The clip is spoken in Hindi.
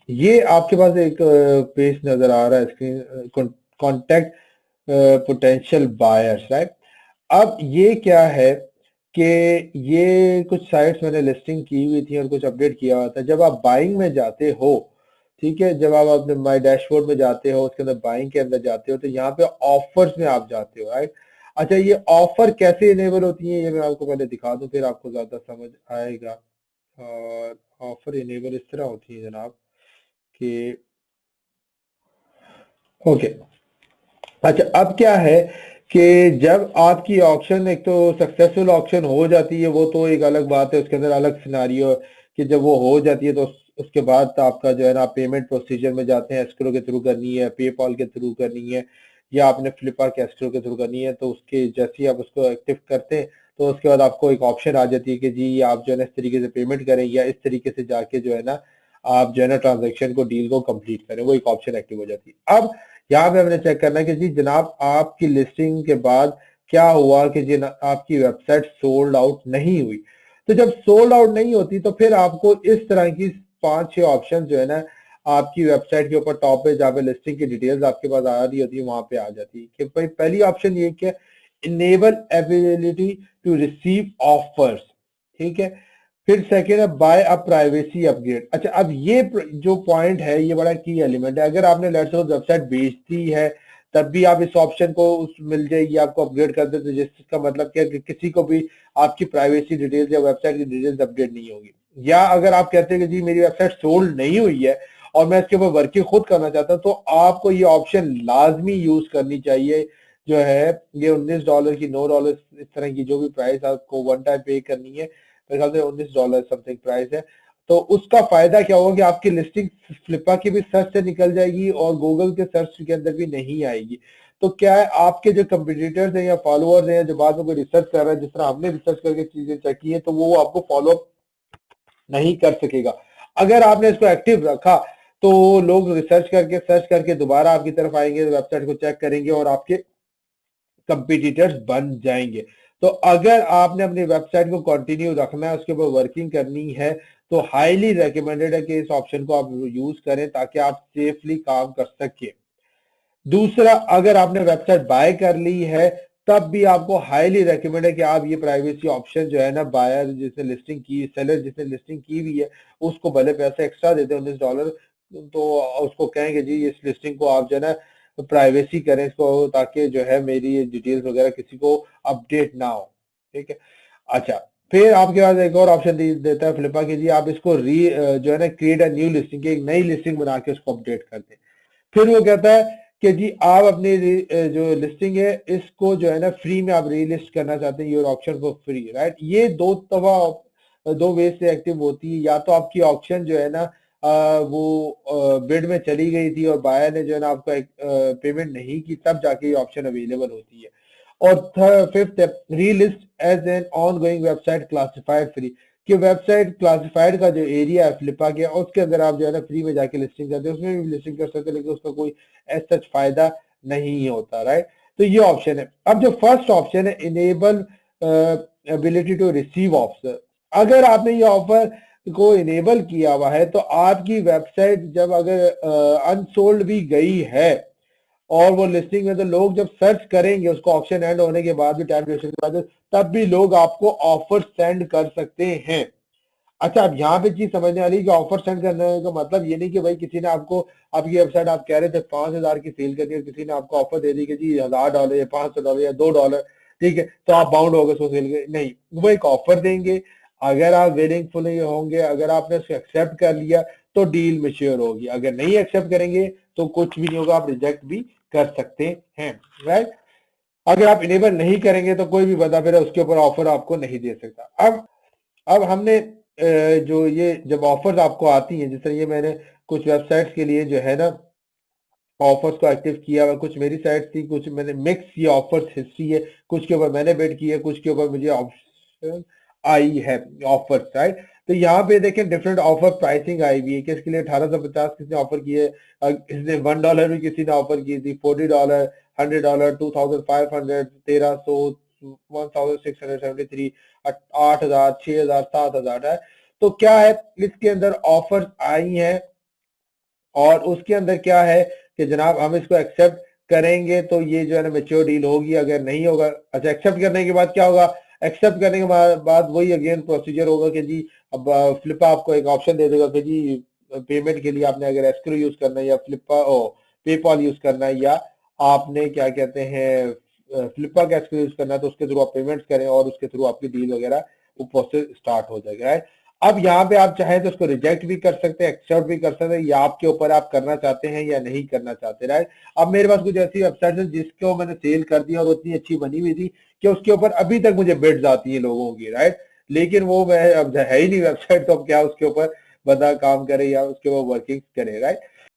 ये आपके पास एक पेज नजर आ रहा है screen, contact potential buyers, right. अब ये क्या है कि ये कुछ साइट्स मैंने लिस्टिंग की हुई थी और कुछ अपडेट किया हुआ था। जब आप बाइंग में जाते हो, ठीक है, जब आप अपने माई डैशबोर्ड में जाते हो, उसके अंदर बाइंग के अंदर जाते हो, तो यहाँ पे ऑफर्स में आप जाते हो, राइट। अच्छा, ये ऑफर कैसे इनेबल होती है ये मैं आपको पहले दिखा दूं, फिर आपको ज्यादा समझ आएगा। और ऑफर इनेबल इस तरह होती है जनाब कि ओके। अच्छा, अब क्या है कि जब आपकी ऑक्शन एक तो सक्सेसफुल ऑक्शन हो जाती है, वो तो एक अलग बात है, उसके अंदर अलग सिनारियो कि जब वो हो जाती है तो उसके बाद तो आपका जो है ना पेमेंट प्रोसीजर में जाते हैं, एस्क्रो के थ्रू करनी है, पेपॉल के थ्रू करनी है, या आपने फ्लिपकार्ट के एस्क्रो के थ्रू करनी है। तो उसके जैसे ही आप उसको एक्टिव करते हैं तो उसके बाद आपको एक ऑप्शन आ जाती है कि जी आप जो है ना इस तरीके से पेमेंट करें, या इस तरीके से जाके जो है ना आप जो है ना ट्रांजेक्शन को, डील को कंप्लीट करें, वो एक ऑप्शन एक्टिव हो जाती है। अब यहाँ पे हमने चेक करना है कि जी जनाब आपकी लिस्टिंग के बाद क्या हुआ कि जी आपकी वेबसाइट सोल्ड आउट नहीं हुई। तो जब सोल्ड आउट नहीं होती तो फिर आपको इस तरह की 5-6 ऑप्शन जो है ना आपकी वेबसाइट के ऊपर टॉप पे जहाँ पे लिस्टिंग की डिटेल्स आपके पास आ रही होती है वहां पे आ जाती है कि भाई पहली ऑप्शन ये कि enable ability to receive offers, ठीक है। फिर सेकेंड है बाय अ प्राइवेसी अपग्रेड। अच्छा, अब ये जो पॉइंट है ये बड़ा की एलिमेंट है। अगर आपने लेट्स सपोज वेबसाइट बेचती है तब भी आप इस ऑप्शन को उस मिल जाएगी आपको अपग्रेड कर देते, जिसका मतलब क्या कि किसी को भी आपकी प्राइवेसी डिटेल्स या वेबसाइट की डिटेल्स अपडेट नहीं होगी। या अगर आप कहते हैं कि जी मेरी वेबसाइट सोल्ड नहीं हुई है और मैं इसके ऊपर वर्किंग खुद करना चाहता हूं, तो आपको ये ऑप्शन लाजमी यूज करनी चाहिए। जो है ये $19 की, $9 इस तरह की जो भी प्राइस आपको वन टाइम पे करनी है, मेरे ख्याल से $19 समथिंग प्राइस है। तो उसका फायदा क्या होगा कि आपकी लिस्टिंग फ्लिपकार्ट की भी सर्च से निकल जाएगी और गूगल के सर्च के अंदर भी नहीं आएगी। तो क्या है, आपके जो कंपटीटर्स हैं या फॉलोअर्स हैं जो बाद में कोई रिसर्च कर रहे हैं, जिस तरह हमने रिसर्च करके चीजें चेक की है, तो वो आपको फॉलो नहीं कर सकेगा। अगर आपने इसको एक्टिव रखा तो लोग रिसर्च करके सर्च करके दोबारा आपकी तरफ आएंगे, वेबसाइट को चेक करेंगे और आपके कंपटीटर्स बन जाएंगे। तो अगर आपने अपनी वेबसाइट को कंटिन्यू रखना है, उसके ऊपर वर्किंग करनी है, तो हाईली रिकमेंडेड है कि इस ऑप्शन को आप यूज करें ताकि आप सेफली काम कर सके। दूसरा, अगर आपने वेबसाइट बाय कर ली है तब भी आपको हाईली रेकमेंड है कि आप ये प्राइवेसी ऑप्शन जो है ना, बायर जिसने लिस्टिंग की, सेलर जिसने लिस्टिंग की हुई है, उसको भले पैसे एक्स्ट्रा देते हैं $19, तो उसको कहेंगे जी इस लिस्टिंग को आप जो है ना प्राइवेसी करें इसको, ताकि जो है मेरी ये डिटेल्स वगैरह किसी को अपडेट ना हो, ठीक है। अच्छा, फिर आपके पास एक और ऑप्शन देता है फ्लिपा की जी आप इसको जो है ना क्रिएट अ न्यू लिस्टिंग, एक नई लिस्टिंग बना के उसको अपडेट कर दें। फिर वो कहता है कि जी आप अपनी जो लिस्टिंग है इसको जो है ना फ्री में आप रीलिस्ट करना चाहते हैं, your option for free, right. ये दो दफा दो वे से एक्टिव होती है। या तो आपकी ऑप्शन जो है ना वो बिड में चली गई थी और बायर ने जो है ना आपको एक पेमेंट नहीं की, तब जाके ये ऑप्शन अवेलेबल होती है। और fifth, relist as an ongoing website classified free, कि वेबसाइट क्लासिफाइड का जो एरिया है फ्लिपा के, उसके अंदर आप जो है ना फ्री में जाके लिस्टिंग करते हैं, उसमें भी लिस्टिंग कर सकते हैं, लेकिन उसका कोई एज सच फायदा नहीं होता, राइट। तो ये ऑप्शन है। अब जो फर्स्ट ऑप्शन है enable ability to receive offer, अगर आपने ये ऑफर को इनेबल किया हुआ है तो आपकी वेबसाइट जब अगर अनसोल्ड भी गई है और वो लिस्टिंग में, तो लोग जब सर्च करेंगे उसको ऑप्शन एंड होने के बाद भी, टाइम ड्यूरेशन के बाद, तब भी लोग आपको ऑफर सेंड कर सकते हैं। अच्छा, अब यहाँ पे चीज समझने वाली कि ऑफर सेंड करने का मतलब ये नहीं कि भाई किसी ने आपको, आपकी वेबसाइट आप कह रहे थे 5,000 की सेल करनी है, किसी ने आपको ऑफर दे दी कि जी $1,000 या $500 या $2, ठीक है, तो आप बाउंड हो गए उसको सेल के, नहीं, वो एक ऑफर देंगे। अगर आप विलिंगफुल होंगे, अगर आपने उसको एक्सेप्ट कर लिया तो डील मेच्योर होगी, अगर नहीं एक्सेप्ट करेंगे तो कुछ भी नहीं होगा, आप रिजेक्ट भी कर सकते हैं, राइट। अगर आप इनेबल नहीं करेंगे तो कोई भी बंदा फिर उसके ऊपर ऑफर आपको नहीं दे सकता। अब हमने जो ये जब ऑफर्स आपको आती हैं, जिस तरह ये मैंने कुछ वेबसाइट्स के लिए जो है ना ऑफर्स को एक्टिव किया हुआ, कुछ मेरी साइट थी, कुछ मैंने मिक्स ये ऑफर्स हिस्ट्री है, कुछ के ऊपर मैंने बेट की है, कुछ के ऊपर मुझे ऑप्शन आई है ऑफर्स, राइट। तो यहाँ पे देखें डिफरेंट ऑफर प्राइसिंग आई हुई है कि इसके लिए 1850 किसी ने ऑफर की है, इसने $1 भी किसी ने ऑफर की थी, $40, $100, 2,500, 1,300, 1,673, 8,000, 6,000, 7,000 है। तो क्या है, इसके अंदर ऑफर्स आई हैं और उसके अंदर क्या है कि जनाब हम इसको एक्सेप्ट करेंगे तो ये जो है ना मैच्योर डील होगी, अगर नहीं होगा, अच्छा एक्सेप्ट करने के बाद क्या होगा, एक्सेप्ट करने के बाद वही अगेन प्रोसीजर होगा कि जी अब फ्लिपा आपको एक ऑप्शन दे देगा कि जी पेमेंट के लिए आपने अगर एस्क्रो यूज करना है या फ्लिपा पेपॉल यूज करना है या आपने क्या कहते हैं फ्लिपा का एस्क्रो यूज करना है, तो उसके थ्रू आप पेमेंट्स करें और उसके थ्रू आपकी डील वगैरह वो प्रोसेस स्टार्ट हो जाएगा, राइट। अब यहाँ पे आप चाहें तो उसको रिजेक्ट भी कर सकते हैं, एक्सेप्ट भी कर सकते हैं, या आपके ऊपर आप करना चाहते हैं या नहीं करना चाहते, राइट। अब मेरे पास कुछ ऐसी वेबसाइट है जिसको मैंने सेल कर दिया और उतनी अच्छी बनी हुई थी कि उसके ऊपर अभी तक मुझे बिड्स आती है लोगों की, राइट। लेकिन अब है ही नहीं वेबसाइट, तो अब क्या उसके ऊपर बंदा काम करे या उसके ऊपर वर्किंग करे, राइट।